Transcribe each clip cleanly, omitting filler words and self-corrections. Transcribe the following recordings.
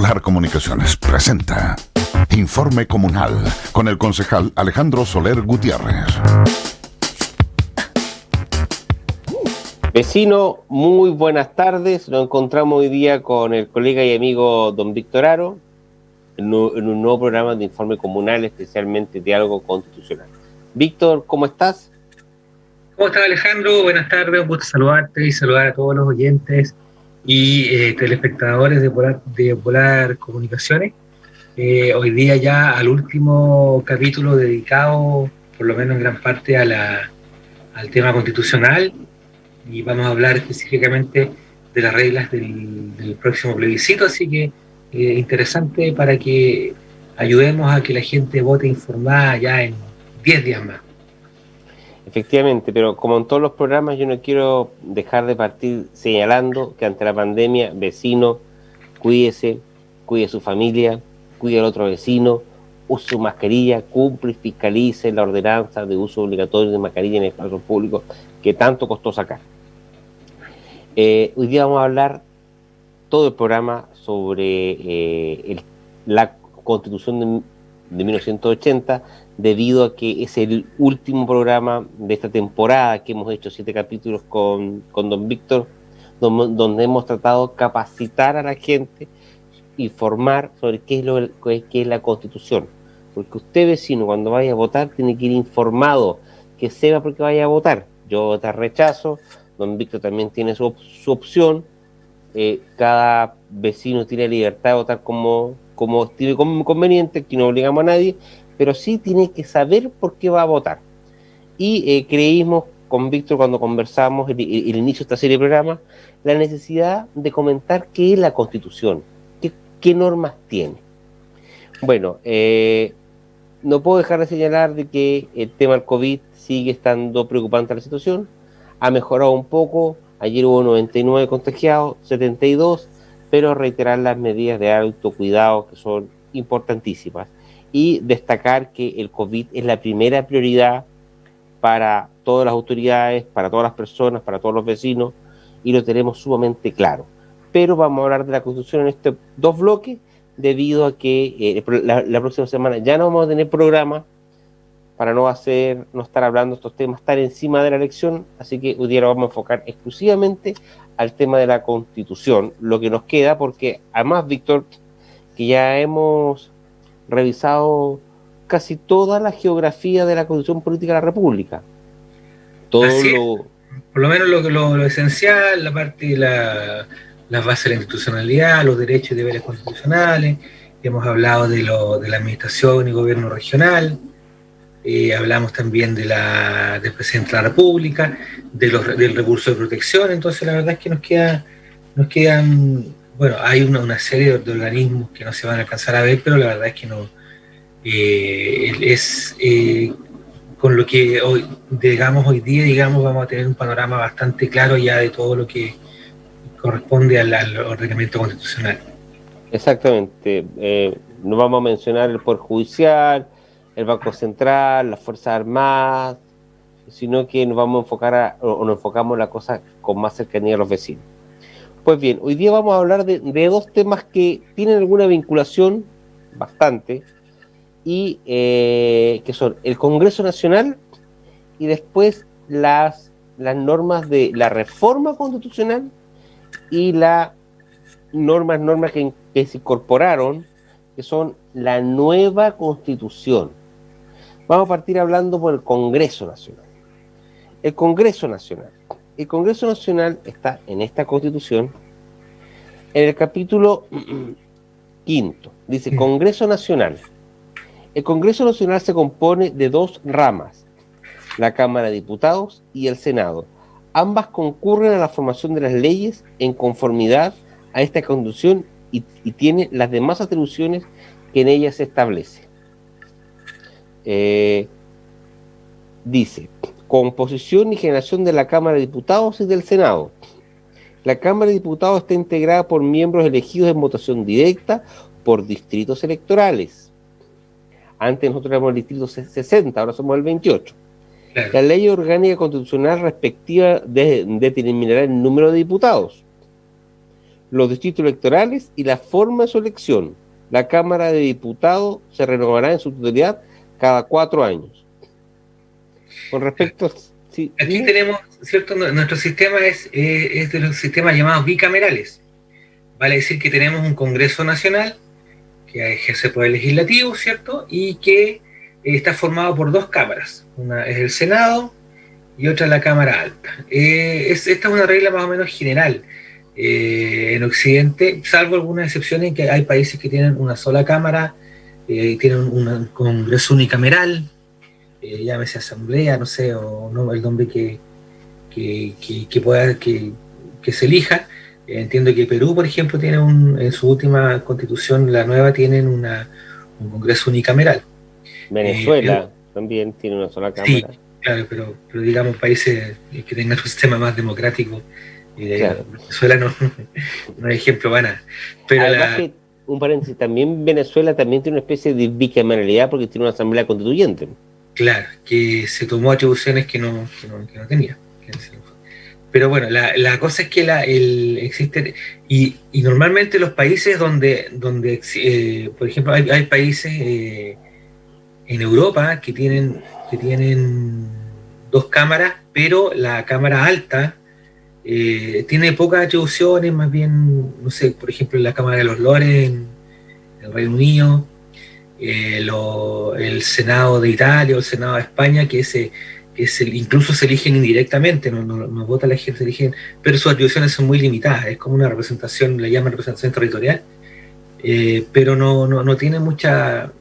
Solar Comunicaciones presenta Informe Comunal con el concejal Alejandro Soler Gutiérrez. Vecino, muy buenas tardes. Nos encontramos hoy día con el colega y amigo don Víctor Haro en un nuevo programa de Informe Comunal, especialmente Diálogo Constitucional. Víctor, ¿cómo estás? ¿Cómo estás, Alejandro? Buenas tardes, un gusto saludarte y saludar a todos los oyentes y telespectadores de Volar Comunicaciones. Hoy día ya al último capítulo dedicado, por lo menos en gran parte, al tema constitucional, y vamos a hablar específicamente de las reglas del próximo plebiscito, así que interesante para que ayudemos a que la gente vote informada ya en 10 días más. Efectivamente, pero como en todos los programas, yo no quiero dejar de partir señalando que ante la pandemia, vecino, cuídese, cuide a su familia, cuide al otro vecino, use su mascarilla, cumple y fiscalice la ordenanza de uso obligatorio de mascarilla en espacios públicos que tanto costó sacar. Hoy día vamos a hablar todo el programa sobre la Constitución de 1980, debido a que es el último programa de esta temporada, que hemos hecho 7 capítulos con don Víctor, donde hemos tratado de capacitar a la gente, informar sobre qué es la Constitución. Porque usted, vecino, cuando vaya a votar, tiene que ir informado, que sepa por qué vaya a votar. Yo voy a votar rechazo, don Víctor también tiene su opción. Cada vecino tiene libertad de votar como estime conveniente, aquí no obligamos a nadie, pero sí tiene que saber por qué va a votar. Y creímos con Víctor, cuando conversamos el inicio de esta serie de programas, la necesidad de comentar qué es la Constitución, qué normas tiene. Bueno, no puedo dejar de señalar de que el tema del COVID sigue estando preocupante la situación, ha mejorado un poco. Ayer hubo 99 contagiados, 72, pero reiterar las medidas de autocuidado que son importantísimas y destacar que el COVID es la primera prioridad para todas las autoridades, para todas las personas, para todos los vecinos, y lo tenemos sumamente claro. Pero vamos a hablar de la Constitución en estos 2 bloques, debido a que la próxima semana ya no vamos a tener programa, para no estar hablando de estos temas, estar encima de la elección, así que hoy día lo vamos a enfocar exclusivamente al tema de la Constitución, lo que nos queda, porque además, Víctor, que ya hemos revisado casi toda la geografía de la Constitución Política de la República. Por lo menos lo esencial, la parte de las bases de la institucionalidad, los derechos y deberes constitucionales. Hemos hablado de la administración y gobierno regional. Hablamos también del presidente de la República, del recurso de protección. Entonces la verdad es que nos quedan, bueno, hay una serie de organismos que no se van a alcanzar a ver, pero la verdad es que no con lo que hoy día vamos a tener un panorama bastante claro ya de todo lo que corresponde al ordenamiento constitucional. Exactamente. No vamos a mencionar el Poder Judicial, el Banco Central, las Fuerzas Armadas, sino que nos vamos a enfocar nos enfocamos en la cosa con más cercanía a los vecinos. Pues bien, hoy día vamos a hablar de 2 temas que tienen alguna vinculación bastante, y que son el Congreso Nacional y después las normas de la reforma constitucional y las normas que se incorporaron, que son la nueva Constitución. Vamos a partir hablando por el Congreso Nacional. El Congreso Nacional está en esta Constitución, en el capítulo 5, dice Congreso Nacional. El Congreso Nacional se compone de 2 ramas, la Cámara de Diputados y el Senado. Ambas concurren a la formación de las leyes en conformidad a esta Constitución y tiene las demás atribuciones que en ella se establece. Dice, composición y generación de la Cámara de Diputados y del Senado. La Cámara de Diputados está integrada por miembros elegidos en votación directa por distritos electorales. Antes nosotros éramos el distrito 60, ahora somos el 28. Claro. La ley orgánica constitucional respectiva determinará el número de diputados. los distritos electorales y la forma de su elección. La Cámara de Diputados se renovará en su totalidad cada 4 años. Con respecto... Sí, aquí dime. tenemos, ¿cierto? Nuestro sistema es de los sistemas llamados bicamerales. Vale decir que tenemos un Congreso Nacional que ejerce poder legislativo, ¿cierto? Y que está formado por 2 cámaras. Una es el Senado y otra la Cámara Alta. Esta es una regla más o menos general en Occidente, salvo algunas excepciones en que hay países que tienen una sola cámara, tienen un Congreso unicameral, llámese asamblea, no sé, o no, el nombre que pueda que se elija. Entiendo que Perú, por ejemplo, tiene en su última constitución, la nueva, tienen un Congreso unicameral. Venezuela también tiene una sola cámara. Sí, claro, pero digamos países que tengan un sistema más democrático. Claro. Venezuela no es ejemplo para nada. Pero además que, un paréntesis, también Venezuela también tiene una especie de bicameralidad porque tiene una asamblea constituyente. Claro, que se tomó atribuciones que no tenía. Pero bueno, la cosa es que existe, y normalmente los países donde por ejemplo, hay países en Europa que tienen 2 cámaras, pero la Cámara Alta tiene pocas atribuciones, más bien, no sé, por ejemplo, en la Cámara de los Lores en el Reino Unido, el Senado de Italia o el Senado de España, incluso se eligen indirectamente, no vota la gente, se eligen, pero sus atribuciones son muy limitadas, es como una representación, le llaman representación territorial, pero no tiene mucha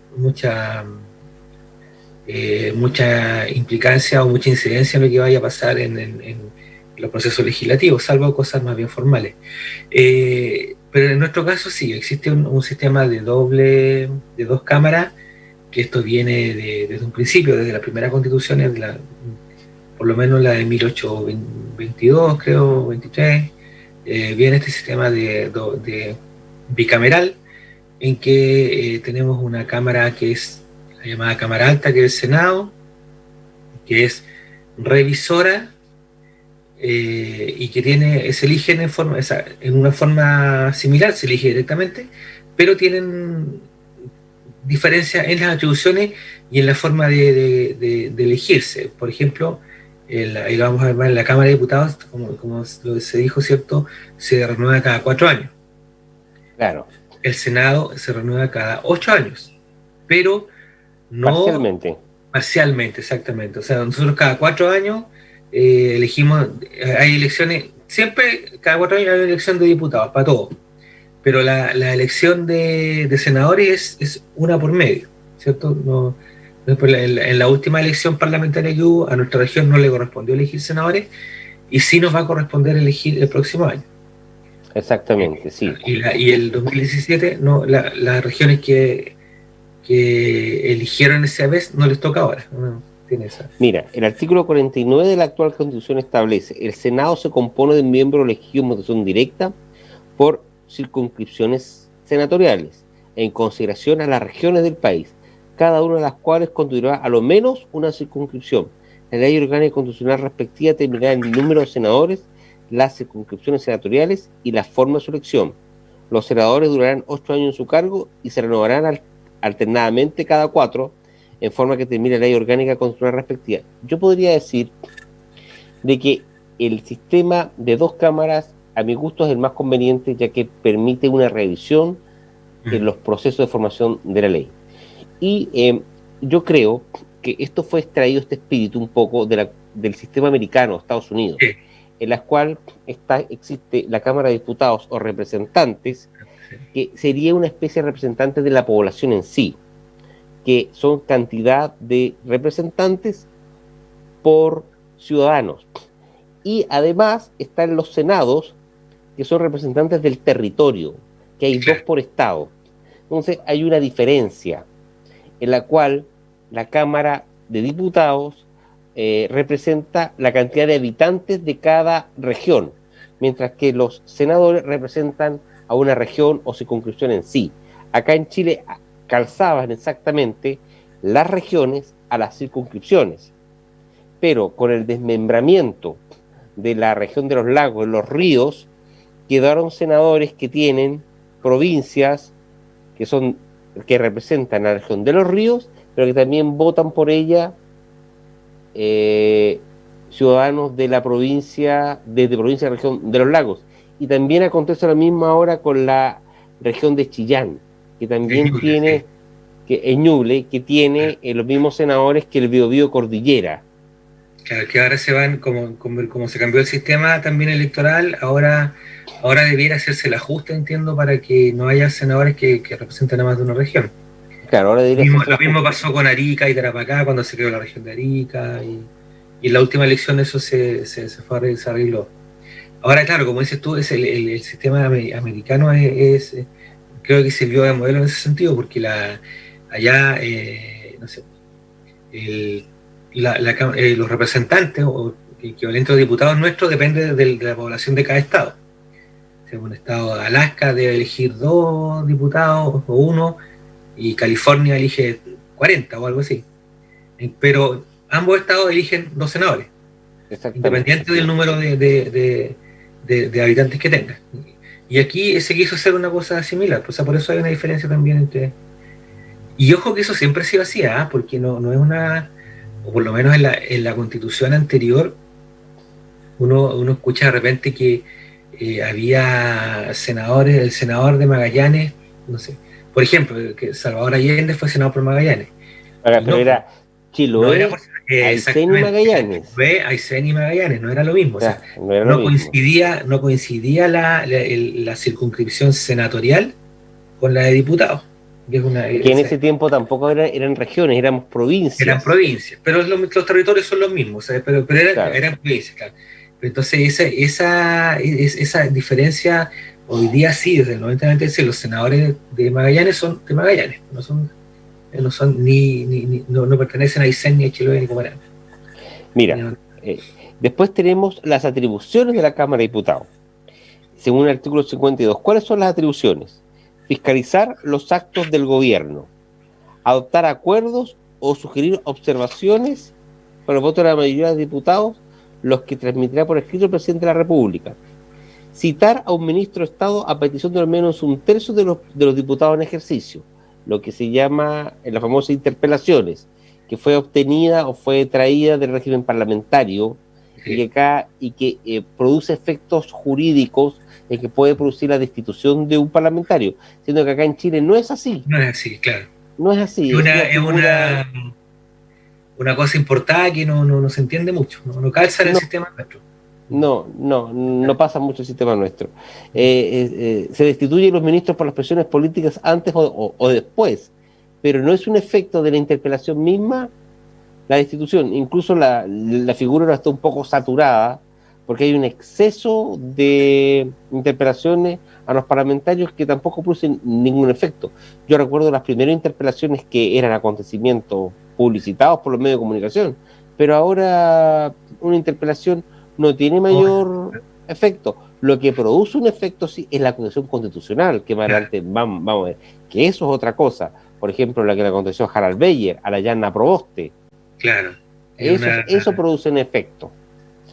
implicancia o mucha incidencia en lo que vaya a pasar en los procesos legislativos, salvo cosas más bien formales. Pero en nuestro caso sí, existe un sistema de 2 cámaras, que esto viene desde un principio, desde la primera constitución, por lo menos la de 1822, creo, 23, viene este sistema de bicameral, en que tenemos una cámara que es la llamada Cámara Alta, que es el Senado, que es revisora, y que se eligen en una forma similar, se elige directamente, pero tienen diferencias en las atribuciones y en la forma de elegirse. Por ejemplo, y lo vamos a ver en la Cámara de Diputados, como se dijo, ¿cierto? Se renueva cada 4 años. Claro. El Senado se renueva cada 8 años, pero no... Parcialmente, exactamente. O sea, nosotros cada 4 años elegimos, hay elecciones, siempre cada 4 años hay una elección de diputados, para todo. Pero la elección de senadores es una por medio, ¿cierto? En la última elección parlamentaria que hubo, a nuestra región no le correspondió elegir senadores, y sí nos va a corresponder elegir el próximo año. Exactamente, sí. Y el 2017, las regiones que eligieron esa vez no les toca ahora. Mira, el artículo 49 de la actual Constitución establece: el Senado se compone de miembros elegidos en votación directa por circunscripciones senatoriales, en consideración a las regiones del país, cada una de las cuales constituirá a lo menos una circunscripción. La ley orgánica constitucional respectiva determinará el número de senadores, las circunscripciones senatoriales y la forma de su elección. Los senadores durarán 8 años en su cargo y se renovarán alternadamente cada 4, en forma que termine la ley orgánica constitucional respectiva. Yo podría decir de que el sistema de 2 cámaras, a mi gusto, es el más conveniente, ya que permite una revisión en los procesos de formación de la ley. Y yo creo que esto fue extraído, este espíritu, un poco del sistema americano, Estados Unidos, en la cual existe la Cámara de Diputados o representantes, que sería una especie de representantes de la población en sí, que son cantidad de representantes por ciudadanos. Y además están los senados, que son representantes del territorio, que hay 2 por estado. Entonces hay una diferencia en la cual la Cámara de Diputados representa la cantidad de habitantes de cada región, mientras que los senadores representan a una región o circunscripción en sí. Acá en Chile calzaban exactamente las regiones a las circunscripciones, pero con el desmembramiento de la región de los lagos, los ríos, quedaron senadores que tienen provincias que representan a la región de los ríos, pero que también votan por ella ciudadanos de la provincia de la región de los lagos. Y también acontece lo mismo ahora con la región de Chillán, que también tiene, Ñuble, que tiene los mismos senadores que el Biobío Cordillera. Claro, que ahora se van, como se cambió el sistema también electoral, ahora debiera hacerse el ajuste, entiendo, para que no haya senadores que representen a más de una región. Claro, ahora lo mismo pasó con Arica y Tarapacá cuando se creó la región de Arica, y en la última elección eso se arregló. Ahora, claro, como dices tú, el sistema americano creo que sirvió de modelo en ese sentido, porque allá, no sé, los representantes o equivalentes a diputados nuestros depende de la población de cada estado. Un estado de Alaska debe elegir 2 diputados o 1, y California elige 40 o algo así. Pero ambos estados eligen 2 senadores, independiente del número de habitantes que tengan. Y aquí se quiso hacer una cosa similar, o sea, por eso hay una diferencia también entre... Y ojo que eso siempre ha sido así, porque no es una... O por lo menos en la constitución anterior, uno escucha de repente que había senadores, el senador de Magallanes, no sé, por ejemplo, que Salvador Allende fue senador por Magallanes. Pero era Chiloé, Aysén y Magallanes. Aysén y Magallanes, no era lo mismo. Ya, o sea, no coincidía la circunscripción senatorial con la de diputados. Que en ese tiempo tampoco eran regiones, éramos provincias. Eran provincias, pero los territorios son los mismos, ¿sabes? Pero eran provincias, claro. Entonces esa diferencia hoy día sí, desde el 90-96, los senadores de Magallanes son de Magallanes, no pertenecen a Aysén ni a Chiloé ni Comarán. Mira, después tenemos las atribuciones de la Cámara de Diputados. Según el artículo 52, ¿cuáles son las atribuciones? Fiscalizar los actos del gobierno, adoptar acuerdos o sugerir observaciones con el voto de la mayoría de diputados, los que transmitirá por escrito el presidente de la República. Citar a un ministro de Estado a petición de al menos 1/3 de los diputados en ejercicio, lo que se llama en las famosas interpelaciones, que fue obtenida o fue traída del régimen parlamentario, sí, y que produce efectos jurídicos que puede producir la destitución de un parlamentario, siendo que acá en Chile no es así. No es así, claro. No es así. Es una cosa importada que no se entiende mucho, no calza en el sistema nuestro. No pasa mucho el sistema nuestro. Se destituyen los ministros por las presiones políticas antes o después, pero no es un efecto de la interpelación misma la destitución. Incluso la figura ahora está un poco saturada, porque hay un exceso de interpelaciones a los parlamentarios que tampoco producen ningún efecto. Yo recuerdo las primeras interpelaciones que eran acontecimientos publicitados por los medios de comunicación, pero ahora una interpelación no tiene mayor efecto. Lo que produce un efecto sí es la acusación constitucional, que más adelante vamos a ver, que eso es otra cosa. Por ejemplo, la que le aconteció a Harald Beyer, a la Yanna Proboste. Claro. Eso produce un efecto.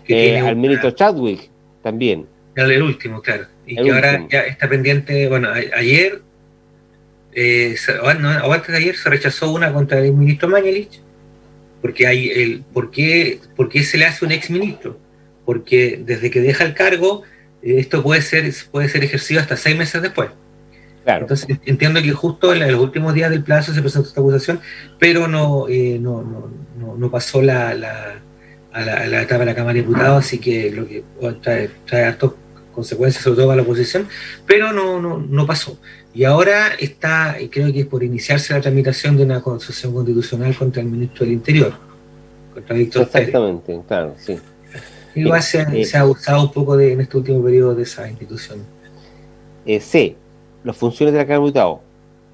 Al ministro Chadwick también. El último, claro. Y que ahora ya está pendiente. Bueno, ayer, o antes de ayer, se rechazó una contra el ministro Mañalich, porque ¿por qué se le hace un exministro? Porque desde que deja el cargo, esto puede ser ejercido hasta 6 meses después. Claro. Entonces entiendo que justo en los últimos días del plazo se presentó esta acusación, pero no pasó a la etapa de la Cámara de Diputados, así que lo que trae hartas consecuencias, sobre todo para la oposición, pero no pasó. Y ahora creo que es por iniciarse la tramitación de una acusación constitucional contra el ministro del Interior, contra Víctor Pérez. Exactamente, claro, sí. Igual se ha abusado un poco en este último periodo de esa institución. C. Las funciones de la Cámara de Diputados.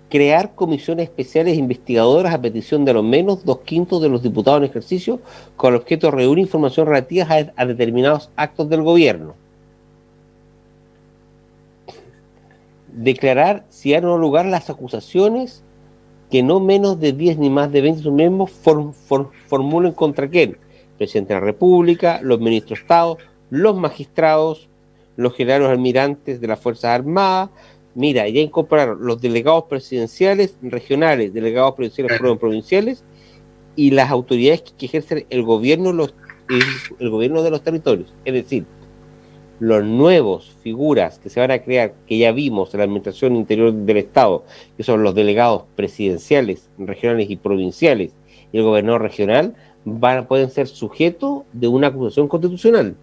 Crear comisiones especiales investigadoras a petición de lo menos 2/5 de los diputados en ejercicio, con el objeto de reunir información relativa a determinados actos del gobierno. Declarar si han dado lugar las acusaciones que no menos de 10 ni más de 20 de sus miembros formulen contra quién: presidente de la República, los ministros de Estado, los magistrados, los generales almirantes de las Fuerzas Armadas. Mira, ya incorporaron los delegados presidenciales regionales, delegados presidenciales provinciales y las autoridades que ejercen el gobierno de los territorios. Es decir, los nuevos figuras que se van a crear, que ya vimos en la administración interior del Estado, que son los delegados presidenciales, regionales y provinciales, y el gobernador regional, pueden ser sujetos de una acusación constitucional.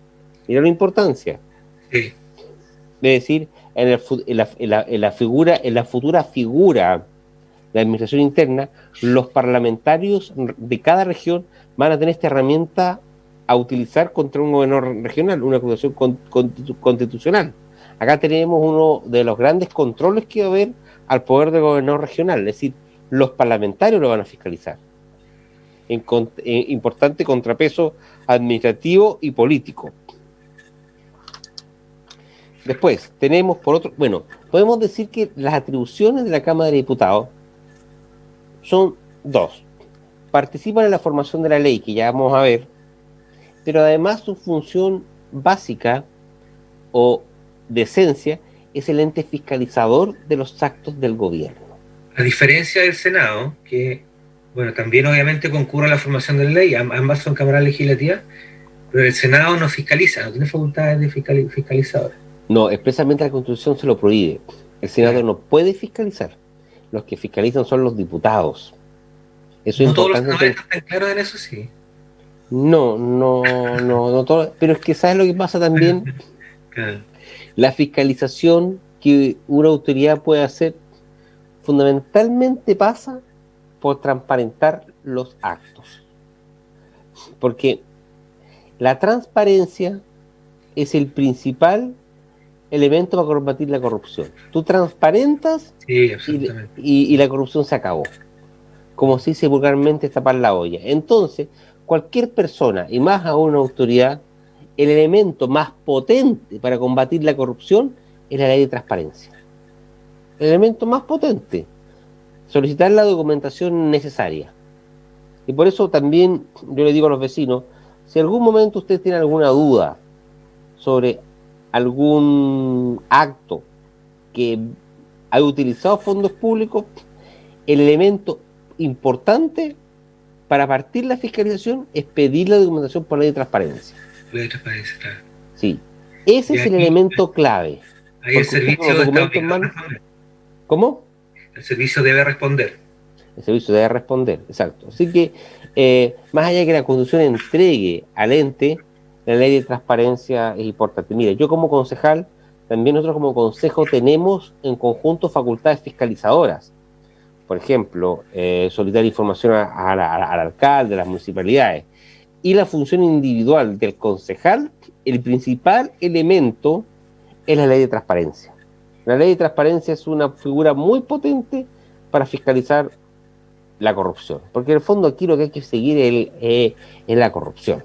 Mira la importancia. Sí. Es decir, en la futura figura de la administración interna, los parlamentarios de cada región van a tener esta herramienta a utilizar contra un gobernador regional, una acusación constitucional. Acá tenemos uno de los grandes controles que va a haber al poder del gobernador regional, es decir, los parlamentarios lo van a fiscalizar. Importante contrapeso administrativo y político. Después, tenemos podemos decir que las atribuciones de la Cámara de Diputados son dos. Participan en la formación de la ley, que ya vamos a ver, pero además su función básica o de esencia es el ente fiscalizador de los actos del gobierno. A diferencia del Senado, que también obviamente concurre a la formación de la ley, ambas son cámaras legislativas, pero el Senado no fiscaliza, no tiene facultades de fiscalizador. No, expresamente la Constitución se lo prohíbe. El Senado no puede fiscalizar. Los que fiscalizan son los diputados. Eso no todos los senadores están claros en eso, sí. No todos, pero es que ¿sabes lo que pasa también? Claro. La fiscalización que una autoridad puede hacer fundamentalmente pasa por transparentar los actos. Porque la transparencia es el principal elemento para combatir la corrupción. Tú transparentas y la corrupción se acabó. Como se dice vulgarmente, es tapar la olla. Entonces, cualquier persona, y más aún una autoridad, el elemento más potente para combatir la corrupción es la ley de transparencia. El elemento más potente. Solicitar la documentación necesaria. Y por eso también yo le digo a los vecinos, si en algún momento usted tiene alguna duda sobre algún acto que haya utilizado fondos públicos, el elemento importante para partir la fiscalización es pedir la documentación por ley de transparencia. Ley de transparencia, claro. Sí, ese es el elemento clave. Ahí el servicio ¿Cómo? El servicio debe responder. El servicio debe responder, exacto. Así que, más allá de que la Constitución entregue al ente, la ley de transparencia es importante. Mire, yo como concejal, también nosotros como consejo tenemos en conjunto facultades fiscalizadoras. Por ejemplo, solicitar información al alcalde, a las municipalidades. Y la función individual del concejal, el principal elemento es la ley de transparencia. La ley de transparencia es una figura muy potente para fiscalizar la corrupción. Porque en el fondo aquí lo que hay que seguir es la corrupción.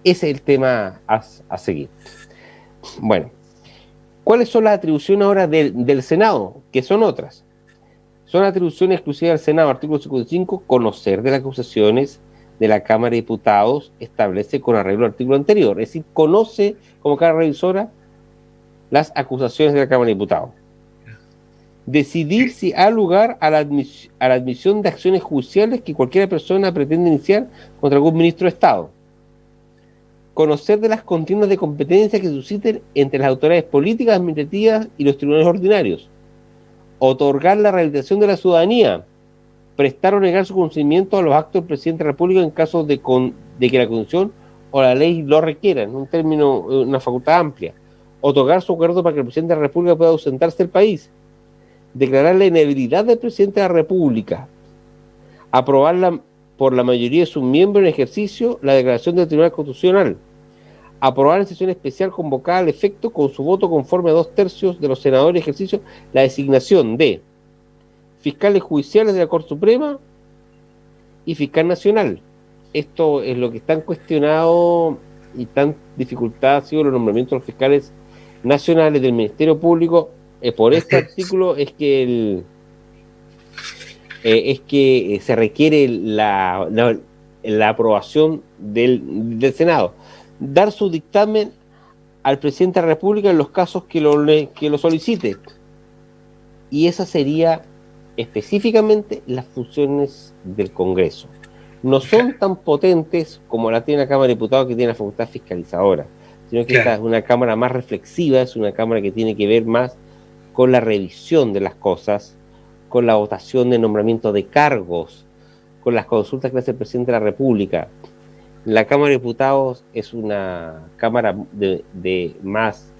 Ese es el tema a seguir. Bueno, ¿cuáles son las atribuciones ahora del Senado? Que son otras. Son atribuciones exclusivas del Senado, artículo 55, conocer de las acusaciones de la Cámara de Diputados establece con arreglo al artículo anterior. Es decir, conoce como Cámara Revisora las acusaciones de la Cámara de Diputados. Decidir si ha lugar a la admisión de acciones judiciales que cualquier persona pretende iniciar contra algún ministro de Estado. Conocer de las contiendas de competencia que susciten entre las autoridades políticas, administrativas y los tribunales ordinarios. Otorgar la rehabilitación de la ciudadanía. Prestar o negar su consentimiento a los actos del presidente de la República en caso de que la Constitución o la ley lo requieran, un término, una facultad amplia. Otorgar su acuerdo para que el presidente de la República pueda ausentarse del país. Declarar la inhabilidad del presidente de la República. Aprobarla por la mayoría de sus miembros en ejercicio la declaración del Tribunal Constitucional. Aprobar en sesión especial convocada al efecto con su voto conforme a 2/3 de los senadores en ejercicio la designación de fiscales judiciales de la Corte Suprema y fiscal nacional. Esto es lo que están cuestionados y tan dificultados han sido los nombramientos de los fiscales nacionales del Ministerio Público. Por este artículo es que se requiere la aprobación del Senado. Dar su dictamen al presidente de la República en los casos que lo solicite. Y esa sería específicamente las funciones del Congreso. No son tan potentes como la tiene la Cámara de Diputados, que tiene la facultad fiscalizadora, sino que esta es una Cámara más reflexiva, es una Cámara que tiene que ver más con la revisión de las cosas, con la votación de nombramiento de cargos, con las consultas que hace el presidente de la República. La Cámara de Diputados es una Cámara de más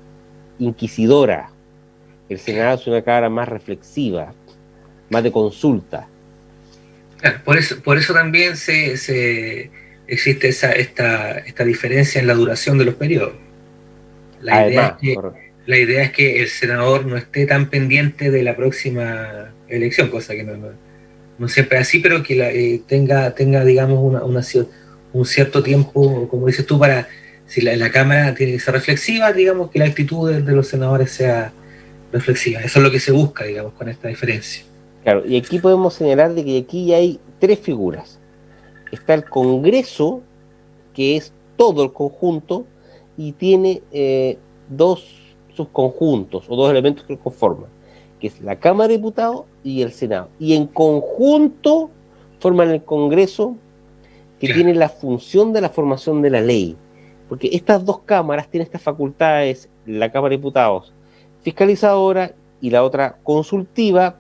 inquisidora. El Senado es una Cámara más reflexiva, más de consulta. Claro, por eso también existe esta diferencia en la duración de los periodos. La idea es que el senador no esté tan pendiente de la próxima elección, cosa que no siempre es así, pero que tenga digamos, un cierto tiempo, como dices tú, para, si la Cámara tiene que ser reflexiva, digamos, que la actitud de los senadores sea reflexiva. Eso es lo que se busca, digamos, con esta diferencia. Claro, y aquí podemos señalar de que aquí ya hay tres figuras. Está el Congreso, que es todo el conjunto, y tiene dos subconjuntos, o dos elementos que lo conforman, que es la Cámara de Diputados y el Senado. Y en conjunto forman el Congreso, que tiene la función de la formación de la ley. Porque estas dos cámaras tienen estas facultades, la Cámara de Diputados fiscalizadora y la otra consultiva,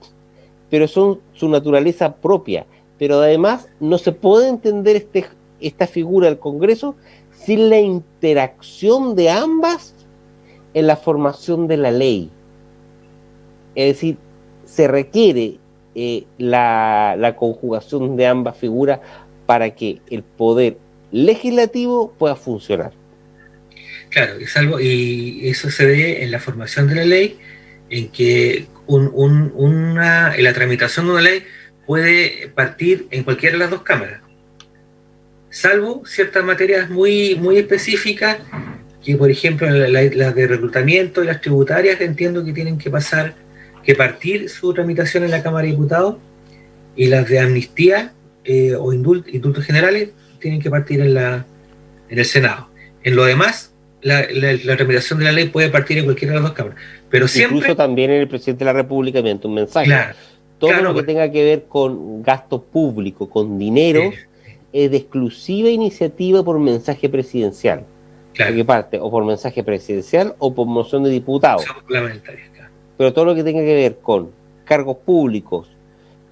pero son su naturaleza propia. Pero además no se puede entender esta figura del Congreso sin la interacción de ambas en la formación de la ley. Es decir, se requiere la conjugación de ambas figuras para que el poder legislativo pueda funcionar. Claro, y eso se ve en la formación de la ley, en que en la tramitación de una ley puede partir en cualquiera de las dos cámaras, salvo ciertas materias muy, muy específicas, que por ejemplo las de reclutamiento y las tributarias entiendo que tienen que partir su tramitación en la Cámara de Diputados, y las de amnistía o indultos generales tienen que partir en el Senado. En lo demás, la tramitación de la ley puede partir en cualquiera de las dos cámaras. Pero siempre... Incluso también el presidente de la República mediante un mensaje. Claro, todo lo que tenga que ver con gasto público, con dinero, es de exclusiva iniciativa por mensaje presidencial. Claro. Que parte o por mensaje presidencial o por moción de diputados. Claro. Pero todo lo que tenga que ver con cargos públicos,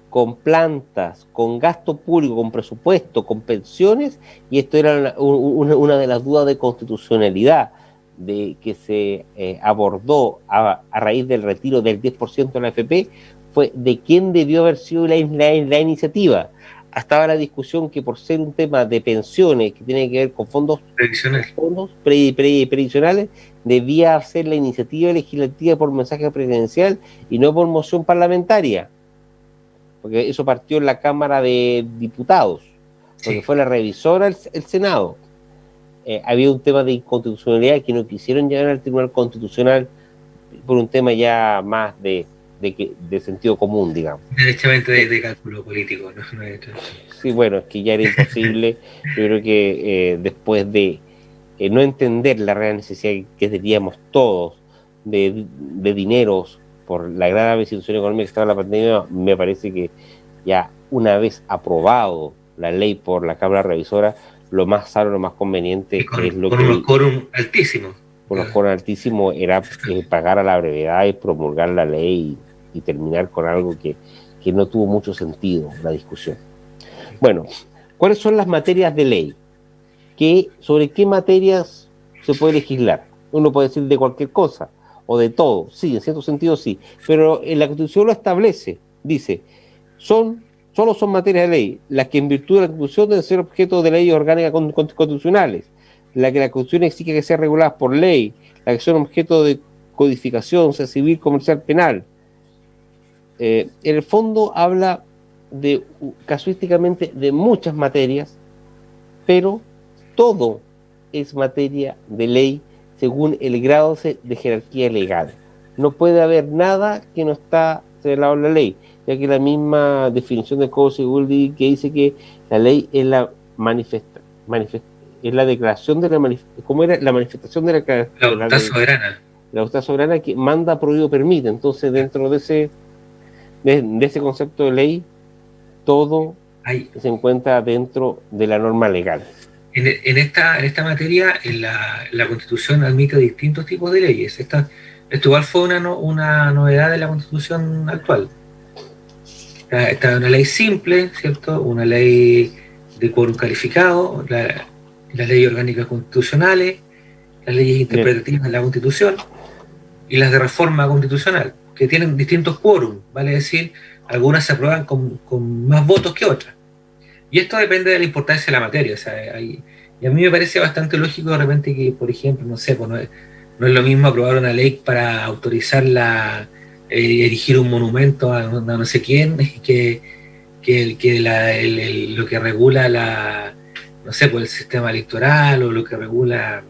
con plantas, con gasto público, con presupuesto, con pensiones, y esto era una de las dudas de constitucionalidad de que se abordó a raíz del retiro del 10% de la AFP, fue de quién debió haber sido la iniciativa. Estaba la discusión que por ser un tema de pensiones que tiene que ver con fondos previsionales, debía ser la iniciativa legislativa por mensaje presidencial y no por moción parlamentaria, porque eso partió en la Cámara de Diputados, porque fue la revisora el Senado. Había un tema de inconstitucionalidad que no quisieron llevar al Tribunal Constitucional por un tema ya más de sentido común, digamos. Derechamente de cálculo político, ¿no? Sí, bueno, es que ya era imposible. Yo creo que después de no entender la real necesidad que teníamos todos de dineros por la grave situación económica que estaba en la pandemia, me parece que ya una vez aprobado la ley por la Cámara Revisora, lo más sano, lo más conveniente es lo con unos quórum altísimos. Con los quórum altísimos era pagar a la brevedad y promulgar la ley y terminar con algo que no tuvo mucho sentido, la discusión. Bueno, ¿cuáles son las materias de ley? ¿Sobre qué materias se puede legislar? Uno puede decir de cualquier cosa, o de todo, sí, en cierto sentido sí, pero en la Constitución lo establece, dice, solo son materias de ley las que en virtud de la Constitución deben ser objeto de leyes orgánicas constitucionales, las que la Constitución exige que sean reguladas por ley, las que son objeto de codificación, sea civil, comercial, penal. En el fondo habla casuísticamente de muchas materias, pero todo es materia de ley según el grado de jerarquía legal. No puede haber nada que no está señalado en la ley, ya que la misma definición del Código Civil que dice que la ley es la es la declaración de ¿cómo era? La manifestación de la voluntad soberana. La voluntad soberana que manda, prohíbe, permite. Entonces, dentro de ese concepto de ley, todo se encuentra dentro de la norma legal. En esta materia, la Constitución admite distintos tipos de leyes. Esto igual fue una novedad de la Constitución actual. Está una ley simple, ¿cierto? Una ley de quórum calificado, las leyes orgánicas constitucionales, las leyes interpretativas de la Constitución y las de reforma constitucional, que tienen distintos quórum, vale decir, algunas se aprueban con más votos que otras. Y esto depende de la importancia de la materia. O sea, y a mí me parece bastante lógico de repente que, por ejemplo, no sé, pues no es lo mismo aprobar una ley para autorizar erigir un monumento a no sé quién que lo que regula no sé, pues el sistema electoral, o lo que regula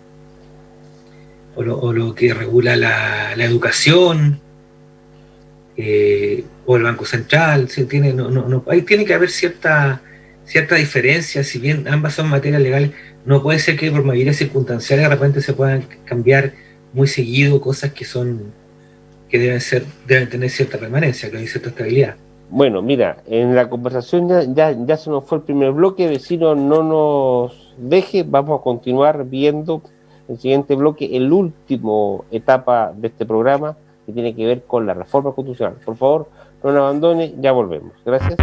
lo que regula la educación, o el Banco Central. ¿Sí? Ahí tiene que haber cierta diferencia. Si bien ambas son materias legales, no puede ser que por mayoría circunstancial de repente se puedan cambiar muy seguido cosas que deben tener cierta permanencia, que hay cierta estabilidad. Bueno, mira, en la conversación ya se nos fue el primer bloque. Vecino, no nos deje, vamos a continuar viendo el siguiente bloque, el último etapa de este programa, que tiene que ver con la reforma constitucional. Por favor, no nos abandone, ya volvemos. Gracias.